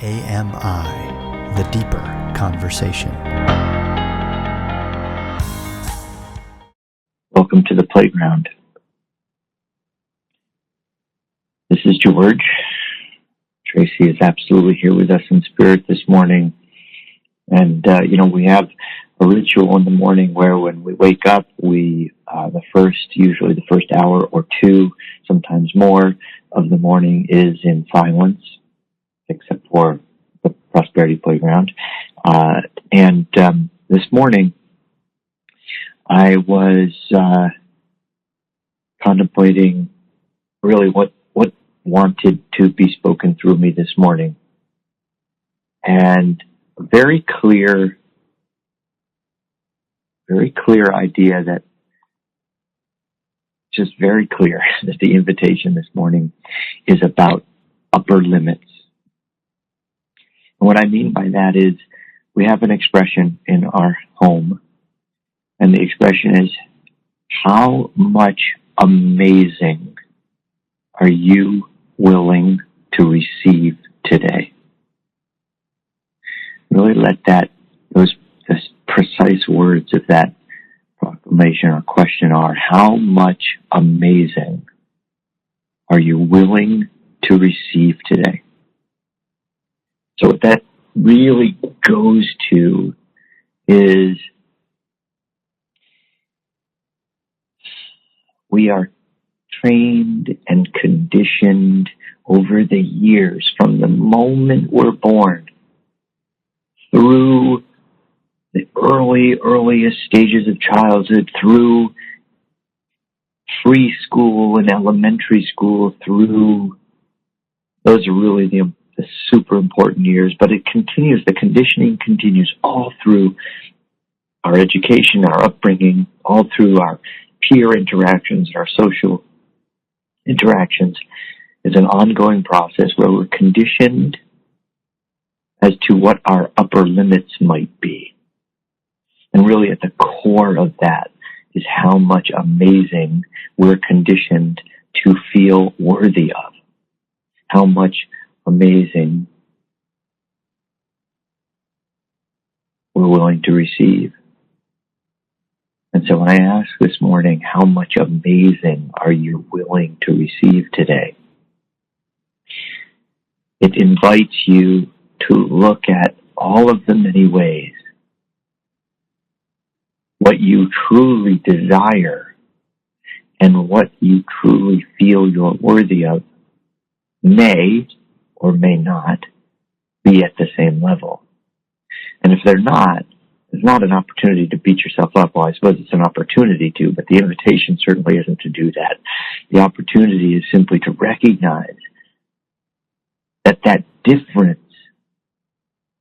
AMI, the deeper conversation. Welcome to the playground. This is George. Tracy is absolutely here with us in spirit this morning. And, we have a ritual in the morning where when we wake up, usually the first hour or two, sometimes more of the morning is in silence, except for the Prosperity Playground. This morning, I was contemplating really what wanted to be spoken through me this morning. And a very clear idea that the invitation this morning is about upper limits. And what I mean by that is we have an expression in our home, and the expression is, how much amazing are you willing to receive today? Really let the precise words of that proclamation or question are, how much amazing are you willing to receive today? So what that really goes to is we are trained and conditioned over the years, from the moment we're born through the earliest stages of childhood, through preschool and elementary school, through those are really the super important years, but it continues, the conditioning continues all through our education, our upbringing, all through our peer interactions, our social interactions. Is an ongoing process where we're conditioned as to what our upper limits might be. And really at the core of that is how much amazing we're conditioned to feel worthy of. How much amazing we're willing to receive. And so when I ask this morning, how much amazing are you willing to receive today? It invites you to look at all of the many ways what you truly desire and what you truly feel you're worthy of may or may not be at the same level. And if they're not, it's not an opportunity to beat yourself up. Well, I suppose it's an opportunity to, but the invitation certainly isn't to do that. The opportunity is simply to recognize that difference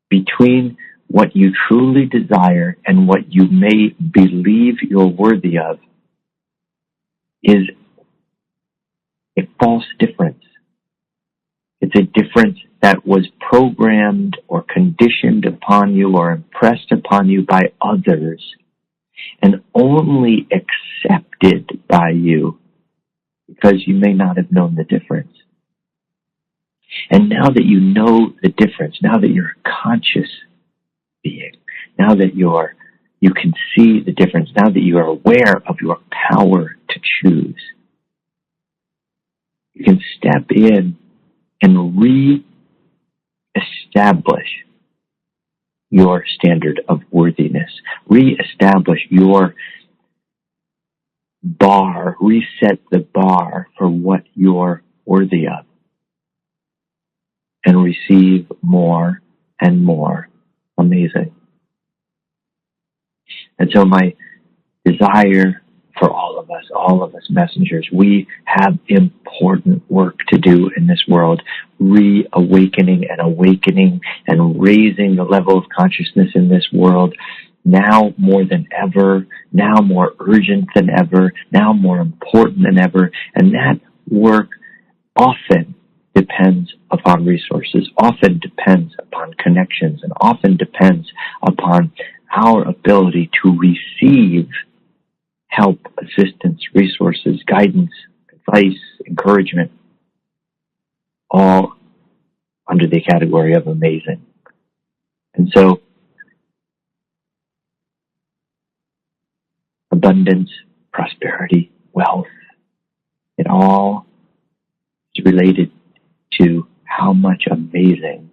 between what you truly desire and what you may believe you're worthy of is a false difference. It's a difference that was programmed or conditioned upon you or impressed upon you by others and only accepted by you because you may not have known the difference. And now that you know the difference, now that you're a conscious being, now that you can see the difference, now that you are aware of your power to choose, you can step in and re-establish your standard of worthiness, re-establish your bar, reset the bar for what you're worthy of, and receive more and more amazing. And so my desire for all of us messengers, we have important work to do in this world, reawakening and awakening and raising the level of consciousness in this world, now more than ever, now more urgent than ever, now more important than ever. And that work often depends upon resources, often depends upon connections, and often depends upon our ability to receive help, assistance, resources, guidance, advice, encouragement, all under the category of amazing. And so, abundance, prosperity, wealth, it all is related to how much amazing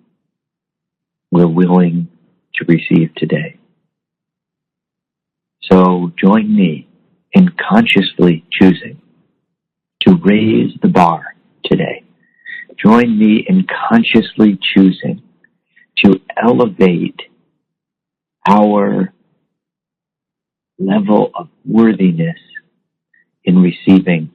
we're willing to receive today. So join me in consciously choosing to raise the bar today. Join me in consciously choosing to elevate our level of worthiness in receiving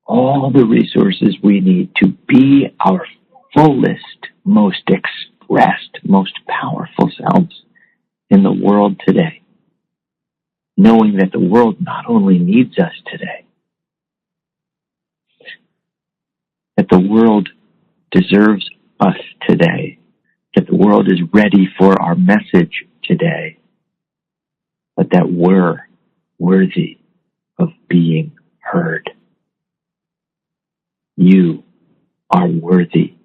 all the resources we need to be our fullest, most expressed, most powerful selves in the world today. Knowing that the world not only needs us today, that the world deserves us today, that the world is ready for our message today, but that we're worthy of being heard. You are worthy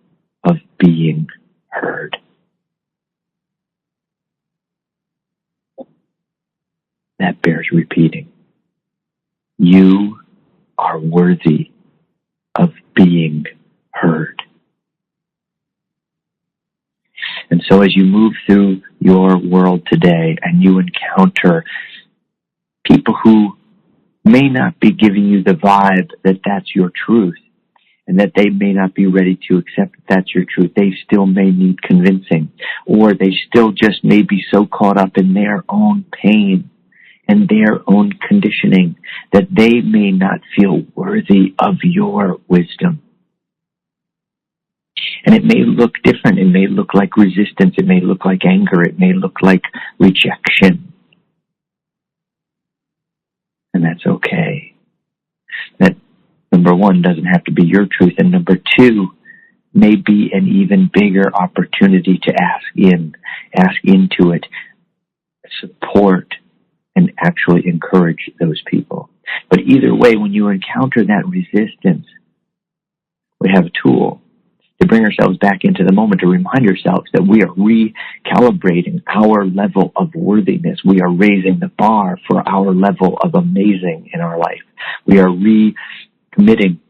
of being heard. That bears repeating. You are worthy of being heard. And so as you move through your world today and you encounter people who may not be giving you the vibe that that's your truth, and that they may not be ready to accept that that's your truth. They still may need convincing, or they still just may be so caught up in their own pain and their own conditioning that they may not feel worthy of your wisdom. And it may look different. It may look like resistance. It may look like anger. It may look like rejection. And that's okay. That, number one, doesn't have to be your truth. And number two, may be an even bigger opportunity to ask into it, support, and actually encourage those people. But either way, when you encounter that resistance, we have a tool to bring ourselves back into the moment, to remind ourselves that we are recalibrating our level of worthiness. We are raising the bar for our level of amazing in our life. We are recommitting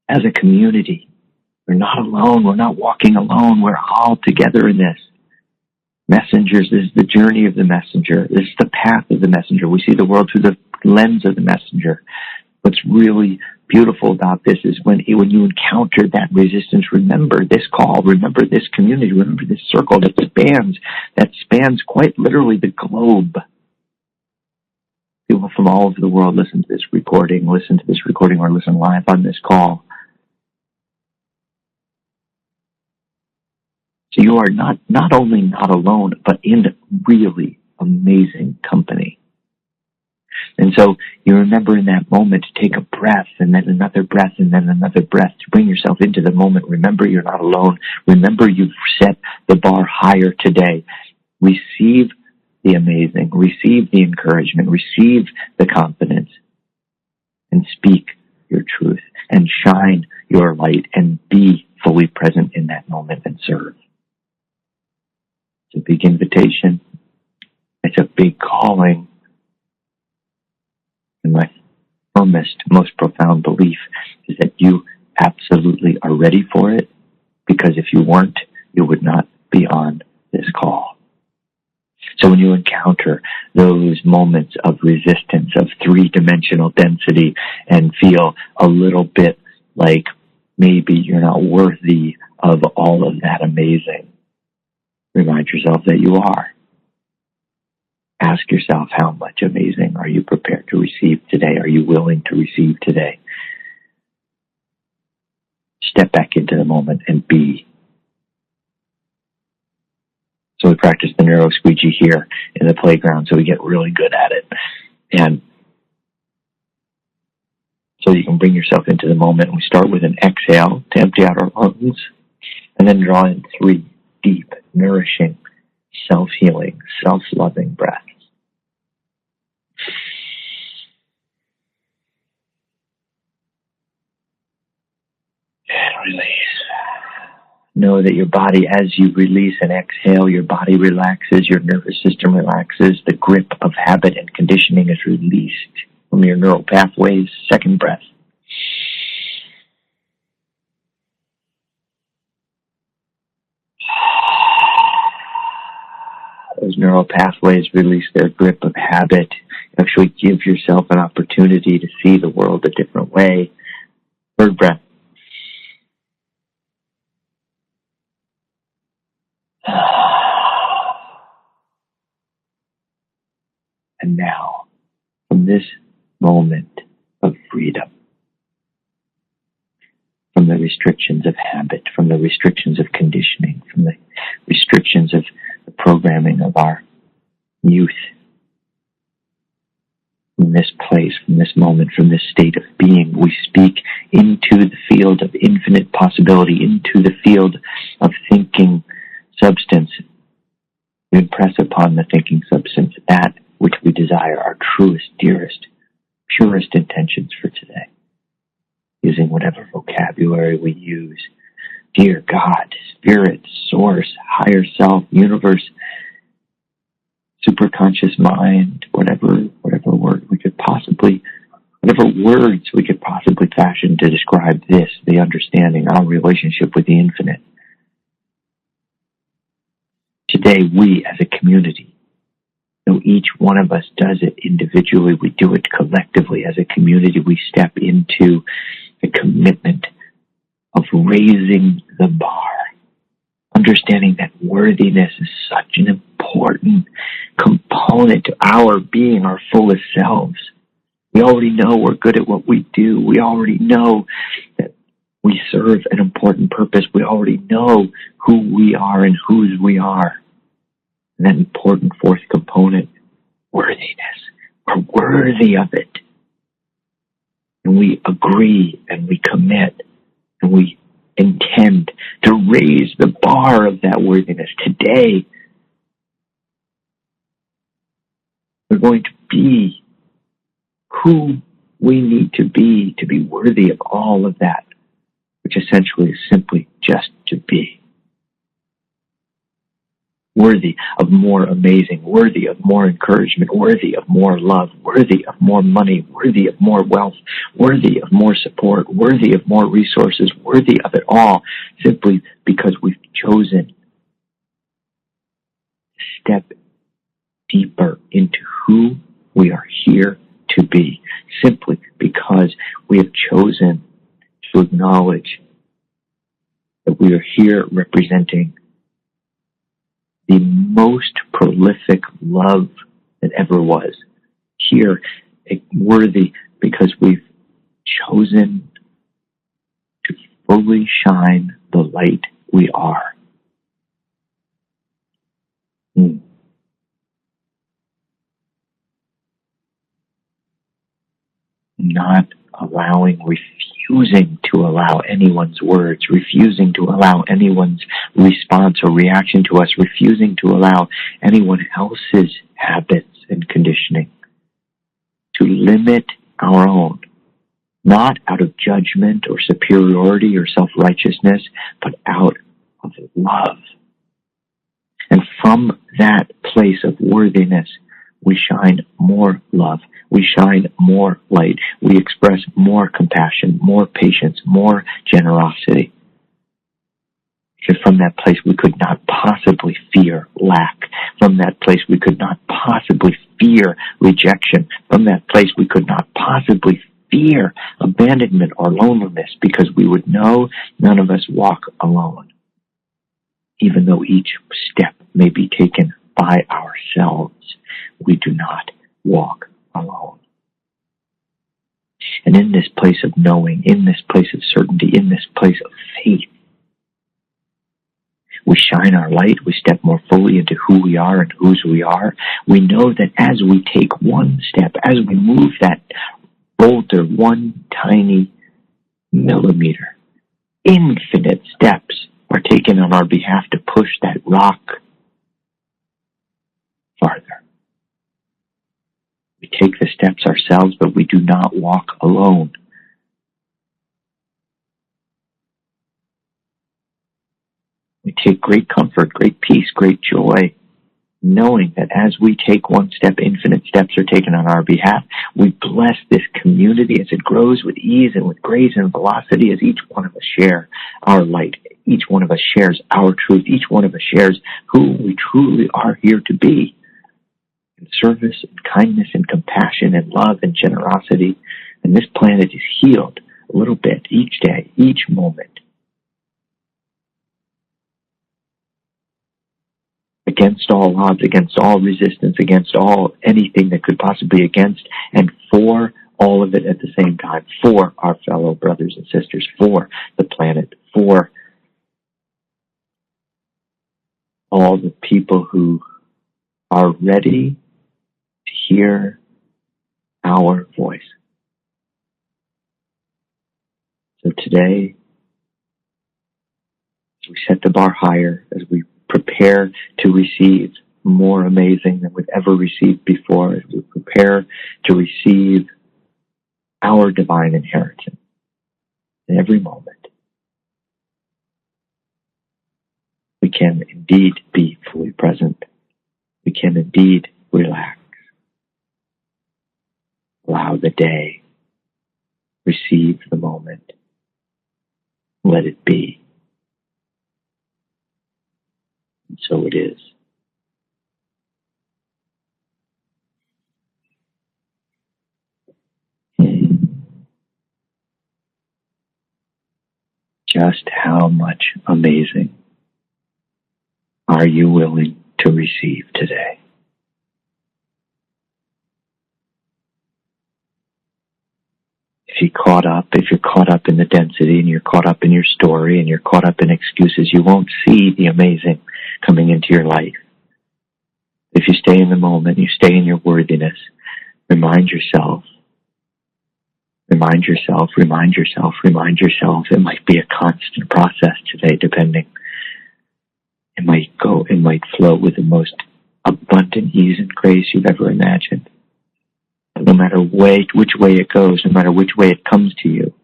as a community. We're not alone. We're not walking alone. We're all together in this. Messengers, this is the journey of the messenger. This is the path of the messenger. We see the world through the lens of the messenger. What's really beautiful about this is when you encounter that resistance, remember this call, remember this community, remember this circle that spans quite literally the globe. People from all over the world listen to this recording, or listen live on this call. So you are not only not alone, but in really amazing company. And so you remember in that moment to take a breath, and then another breath, and then another breath, to bring yourself into the moment. Remember you're not alone. Remember you've set the bar higher today. Receive the amazing, receive the encouragement, receive the confidence, and speak your truth, and shine your light, and be fully present in that moment and serve. It's a big invitation. It's a big calling. And my firmest, most profound belief is that you absolutely are ready for it, because if you weren't, you would not be on this call. So when you encounter those moments of resistance, of three-dimensional density, and feel a little bit like maybe you're not worthy of all of that amazing, remind yourself that you are. Ask yourself, how much amazing are you prepared to receive today? Are you willing to receive today? Step back into the moment and be. So we practice the neuro squeegee here in the playground, so we get really good at it. And so you can bring yourself into the moment. We start with an exhale to empty out our lungs, and then draw in 3 deep, nourishing, self-healing, self-loving breaths. And release. know that your body, as you release and exhale, your body relaxes, your nervous system relaxes, the grip of habit and conditioning is released from your neural pathways. Second breath. Those neural pathways release their grip of habit. Actually give yourself an opportunity to see the world a different way. Third breath. And now, from this moment of freedom, from the restrictions of habit, from the restrictions of conditioning, from the restrictions of the programming of our youth, from this place, from this moment, from this state of being, we speak into the field of infinite possibility, into the field of thinking substance. We impress upon the thinking substance that which we desire, our truest, dearest, purest intentions for today, using whatever vocabulary we use. Dear God, Spirit, Source, Higher Self, Universe, Superconscious Mind, whatever word we could possibly, whatever words we could possibly fashion to describe this, the understanding, our relationship with the infinite. Today, we as a community, though each one of us does it individually, we do it collectively as a community. We step into the commitment of raising the bar, understanding that worthiness is such an important component to our being our fullest selves. We already know we're good at what we do. We already know that we serve an important purpose. We already know who we are and whose we are. And that important fourth component, worthiness. We're worthy of it. And we agree and we commit and we intend to raise the bar of that worthiness. Today, we're going to be who we need to be worthy of all of that, which essentially is simply just to be. Worthy of more amazing, worthy of more encouragement, worthy of more love, worthy of more money, worthy of more wealth, worthy of more support, worthy of more resources, worthy of it all, simply because we've chosen to step deeper into who we are here to be, simply because we have chosen to acknowledge that we are here representing the most prolific love that ever was. Here, worthy because we've chosen to fully shine the light we are. Not allowing, refusing to allow anyone's words, refusing to allow anyone's response or reaction to us, refusing to allow anyone else's habits and conditioning to limit our own, not out of judgment or superiority or self-righteousness, but out of love. And from that place of worthiness, we shine more love. We shine more light. We express more compassion, more patience, more generosity. Because from that place we could not possibly fear lack. From that place we could not possibly fear rejection. From that place we could not possibly fear abandonment or loneliness, because we would know none of us walk alone. Even though each step may be taken by ourselves, we do not walk alone. And in this place of knowing, in this place of certainty, in this place of faith, we shine our light, we step more fully into who we are and whose we are. We know that as we take one step, as we move that boulder one tiny millimeter, infinite steps are taken on our behalf to push that rock farther. We take the steps ourselves, but we do not walk alone. We take great comfort, great peace, great joy, knowing that as we take one step, infinite steps are taken on our behalf. We bless this community as it grows with ease and with grace and velocity, as each one of us share our light. Each one of us shares our truth. Each one of us shares who we truly are here to be. In service and kindness and compassion and love and generosity. And this planet is healed a little bit each day, each moment. Against all odds, against all resistance, against all anything that could possibly against, and for all of it at the same time, for our fellow brothers and sisters, for the planet, for all the people who are ready to hear our voice. So today, as we set the bar higher, as we prepare to receive more amazing than we've ever received before, as we prepare to receive our divine inheritance in every moment, we can indeed be fully present. We can indeed relax. Allow the day. Receive the moment. Let it be. And so it is. Just how much amazing are you willing to receive today? If you're caught up in the density and you're caught up in your story and you're caught up in excuses, you won't see the amazing coming into your life. If you stay in the moment, you stay in your worthiness, remind yourself. It might be a constant process today, depending. It might flow with the most abundant ease and grace you've ever imagined. No matter which way it goes, no matter which way it comes to you,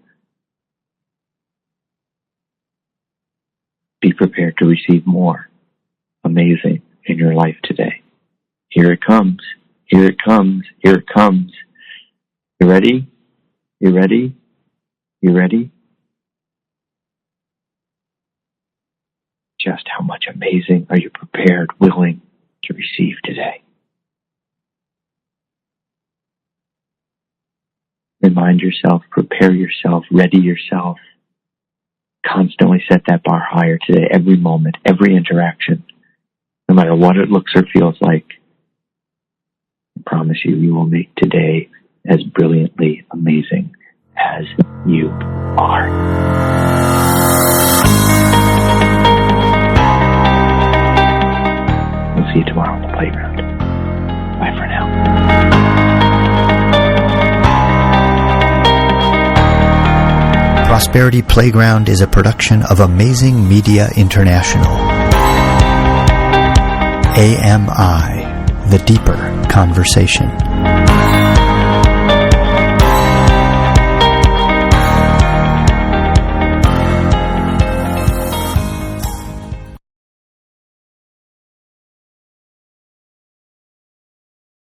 be prepared to receive more amazing in your life today. Here it comes. Here it comes. Here it comes. You ready? You ready? You ready? Just how much amazing are you prepared, willing to receive today? Remind yourself, prepare yourself, ready yourself. Constantly set that bar higher today, every moment, every interaction, no matter what it looks or feels like. I promise you will make today as brilliantly amazing as you are. We'll see you tomorrow on the playground. Bye for now. Prosperity Playground is a production of Amazing Media International. AMI, The Deeper Conversation.